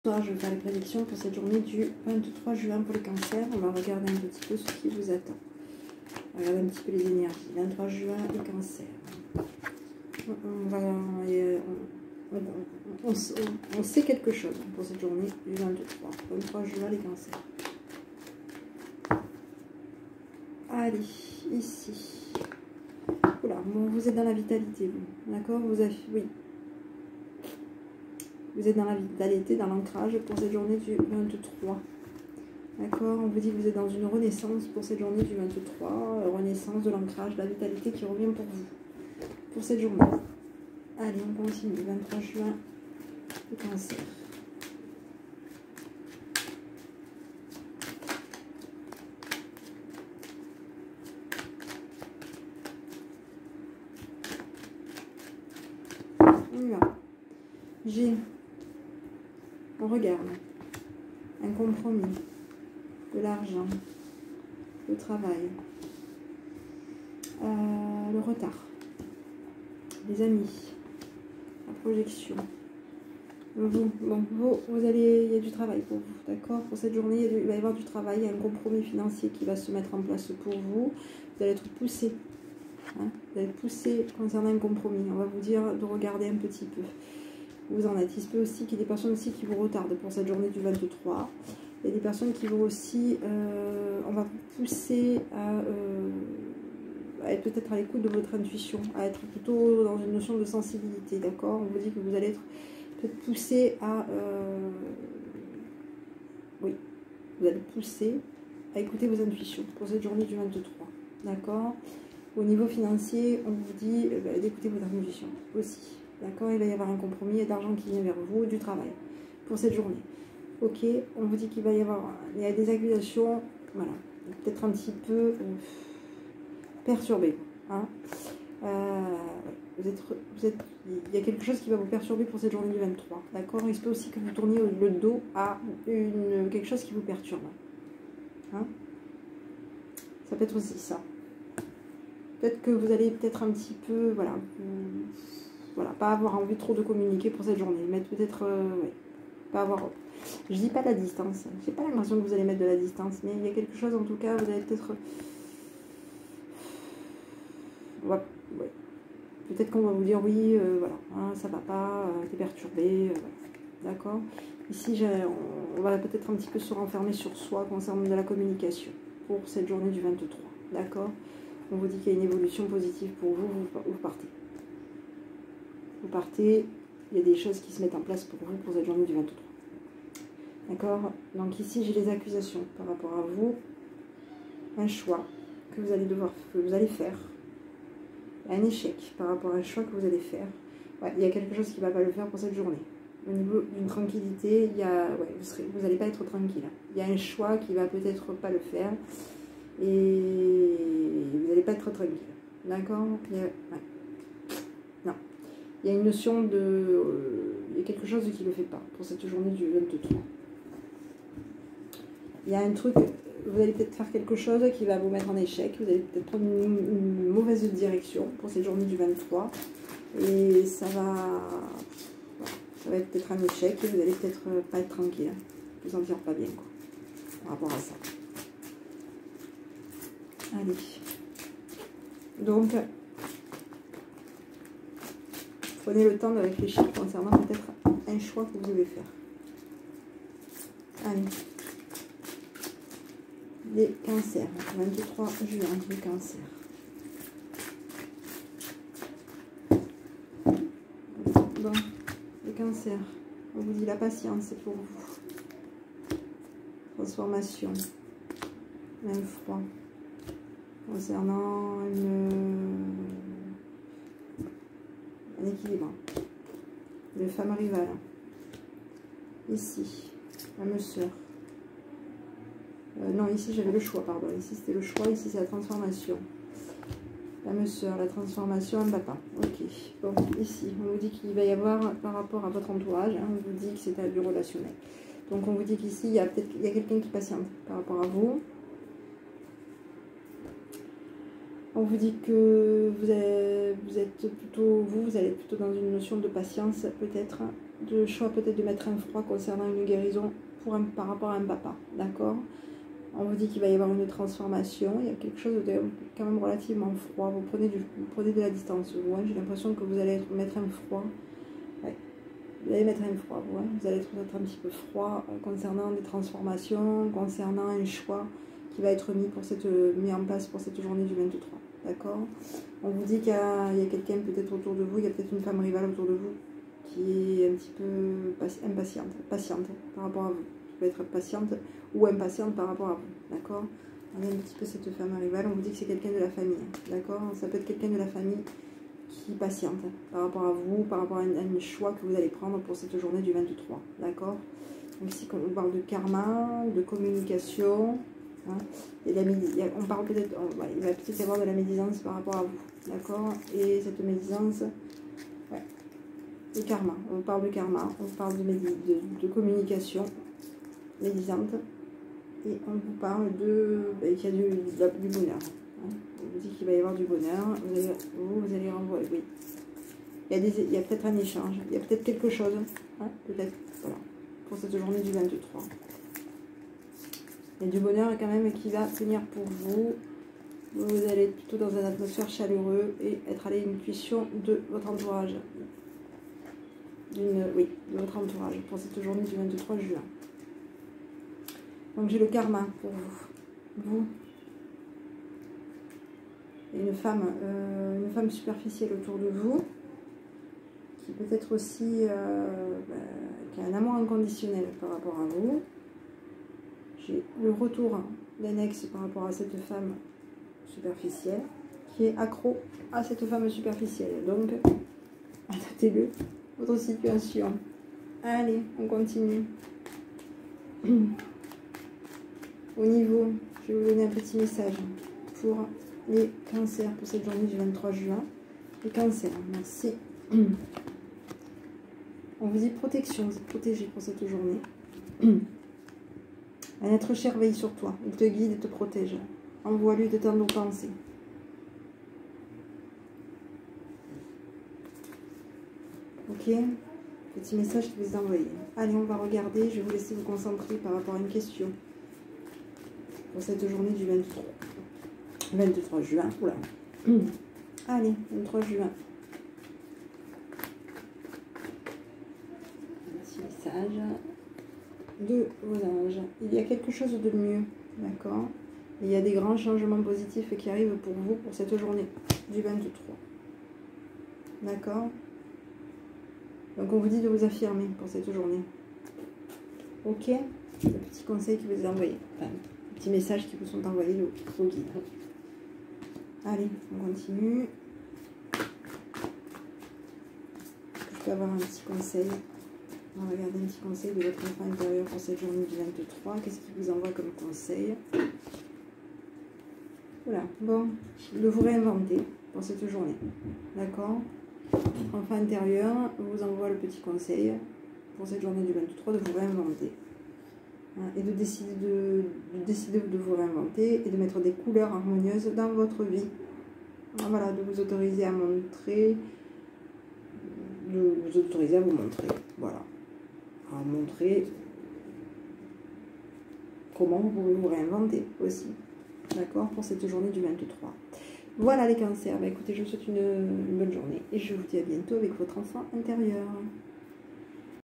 Je vais faire les prédictions pour cette journée du 23 juin pour les cancers. On va regarder un petit peu ce qui vous attend. On va regarder un petit peu les énergies. 23 juin, les cancers. On sait quelque chose pour cette journée du 23. 23 juin, les cancers. Allez, ici. Oula, bon, vous êtes dans la vitalité, vous. D'accord, vous avez... Oui. Vous êtes dans la vitalité, dans l'ancrage pour cette journée du 23. D'accord, on vous dit que vous êtes dans une renaissance pour cette journée du 23. Renaissance de l'ancrage, de la vitalité qui revient pour vous. Pour cette journée. Allez, on continue. 23 juin, le cancer. On y va. On regarde. Un compromis. De l'argent. Le travail. Le retard. Les amis. La projection. Vous allez, il y a du travail pour vous, d'accord? Pour cette journée, il va y avoir du travail, il y a un compromis financier qui va se mettre en place pour vous. Vous allez être poussé. Hein, vous allez être poussé concernant un compromis. On va vous dire de regarder un petit peu. Vous en êtes. Il se peut aussi qu'il y ait des personnes aussi qui vous retardent pour cette journée du 23. Il y a des personnes qui vont aussi, on va vous pousser à être peut-être à l'écoute de votre intuition, à être plutôt dans une notion de sensibilité, d'accord? On vous dit que vous allez être peut-être poussé à... oui, vous allez pousser à écouter vos intuitions pour cette journée du 23, d'accord? Au niveau financier, on vous dit d'écouter vos intuitions aussi, d'accord? Il va y avoir un compromis, il y a de l'argent qui vient vers vous, du travail pour cette journée. Ok, on vous dit qu'il va y avoir... Il y a des accusations, voilà, peut-être un petit peu... perturbé. Hein. Il y a quelque chose qui va vous perturber pour cette journée du 23. D'accord? Il se peut aussi que vous tourniez le dos à quelque chose qui vous perturbe. Hein. Ça peut être aussi ça. Peut-être que vous allez peut-être un petit peu, voilà, pas avoir envie trop de communiquer pour cette journée. Mettre peut-être, ouais, pas avoir... Je dis pas de la distance. J'ai pas l'impression que vous allez mettre de la distance, mais il y a quelque chose en tout cas, vous allez peut-être... Ouais. Peut-être qu'on va vous dire oui, voilà, hein, ça va pas, t'es perturbé, voilà. D'accord. Ici, on va peut-être un petit peu se renfermer sur soi concernant de la communication pour cette journée du 23. D'accord. On vous dit qu'il y a une évolution positive pour vous, vous partez. Vous partez, il y a des choses qui se mettent en place pour vous pour cette journée du 23. D'accord. Donc ici, j'ai les accusations par rapport à vous, un choix que vous allez faire. Un échec par rapport à un choix que vous allez faire. Ouais, il y a quelque chose qui ne va pas le faire pour cette journée. Au niveau d'une tranquillité, il y a, ouais, vous n'allez pas être tranquille. Il y a un choix qui va peut-être pas le faire. Et vous n'allez pas être tranquille. D'accord? Ouais. Non. Il y a une notion de... il y a quelque chose qui ne le fait pas pour cette journée du 23. Il y a un truc... Vous allez peut-être faire quelque chose qui va vous mettre en échec. Vous allez peut-être prendre une mauvaise direction pour cette journée du 23. Et ça va être peut-être un échec et vous allez peut-être pas être tranquille. Vous sentir pas bien, quoi, par rapport à ça. Allez. Donc, prenez le temps de réfléchir concernant peut-être un choix que vous devez faire. Allez. Les cancers, 23 juin, les cancers. Bon, les cancers, on vous dit la patience pour vous. Transformation, même froid. Concernant un équilibre de femme rivale. Ici, la même sœur. Non, ici j'avais le choix, pardon. Ici c'était le choix, ici c'est la transformation. La même sœur, la transformation, un papa. Ok. Bon, ici, on vous dit qu'il va y avoir, par rapport à votre entourage, hein, on vous dit que c'est du relationnel. Donc on vous dit qu'ici, il y a quelqu'un qui patiente par rapport à vous. On vous dit que vous allez être plutôt dans une notion de patience, peut-être. de choix peut-être de mettre un froid concernant une guérison par rapport à un papa, d'accord? On vous dit qu'il va y avoir une transformation, il y a quelque chose de quand même relativement froid, vous prenez de la distance, vous, hein. J'ai l'impression que vous allez mettre un froid, ouais. Vous allez mettre un froid, vous, hein. Vous allez être un petit peu froid concernant des transformations, concernant un choix qui va être mis en place pour cette journée du 23, d'accord? On vous dit qu'il y a quelqu'un peut-être autour de vous, il y a peut-être une femme rivale autour de vous qui est un petit peu patiente par rapport à vous. Qui peut être patiente ou impatiente par rapport à vous, d'accord? On a un petit peu cette femme rivale, on vous dit que c'est quelqu'un de la famille, d'accord? Ça peut être quelqu'un de la famille qui patiente par rapport à vous, par rapport à un choix que vous allez prendre pour cette journée du 23, d'accord? Donc ici, on parle de karma, de communication, hein, et on parle peut-être, il va peut-être y avoir de la médisance par rapport à vous, d'accord? Et cette médisance, ouais, le karma, on parle de karma, on parle de communication médisante, et on vous parle qu'il y a du bonheur. Hein. On vous dit qu'il va y avoir du bonheur, vous allez renvoyer, oui. Il y a peut-être un échange, il y a peut-être quelque chose, hein, peut-être, voilà, pour cette journée du 23. Il y a du bonheur quand même qui va venir pour vous. Vous allez être plutôt dans une atmosphère chaleureuse et être à l'intuition de votre entourage. Oui, de votre entourage pour cette journée du 23 juin. Donc j'ai le karma pour vous. Et une femme superficielle autour de vous, qui peut être aussi qui a un amour inconditionnel par rapport à vous. J'ai le retour d'un ex par rapport à cette femme superficielle, qui est accro à cette femme superficielle. Donc, adaptez-le, votre situation. Allez, on continue. Au niveau, je vais vous donner un petit message pour les cancers pour cette journée du 23 juin. Les cancers, merci. On vous dit protection, vous êtes protégé pour cette journée. Un être cher veille sur toi, il te guide et te protège. Envoie-lui de tendres pensées. Ok, petit message que vous est envoyé. Allez, on va regarder, je vais vous laisser vous concentrer par rapport à une question. Pour cette journée du 23 juin. Oula. Allez, 23 juin. Petit message de vos anges. Il y a quelque chose de mieux, d'accord? Il y a des grands changements positifs qui arrivent pour vous pour cette journée du 23. D'accord? Donc on vous dit de vous affirmer pour cette journée. Ok? Le petit conseil qui vous est envoyé. Enfin, les petits messages qui vous sont envoyés au guide. Allez, on continue. Je peux avoir un petit conseil. On va regarder un petit conseil de votre enfant intérieur pour cette journée du 23. Qu'est-ce qu'il vous envoie comme conseil? Voilà, bon, de vous réinventer pour cette journée. D'accord? Enfant intérieur vous envoie le petit conseil pour cette journée du 23 de vous réinventer. Et de décider de vous réinventer et de mettre des couleurs harmonieuses dans votre vie. Voilà, de vous autoriser à montrer, à vous montrer, voilà. À montrer comment vous pouvez vous réinventer aussi. D'accord, pour cette journée du 23. Voilà les cancers. Bah, écoutez, je vous souhaite une bonne journée et je vous dis à bientôt avec votre enfant intérieur.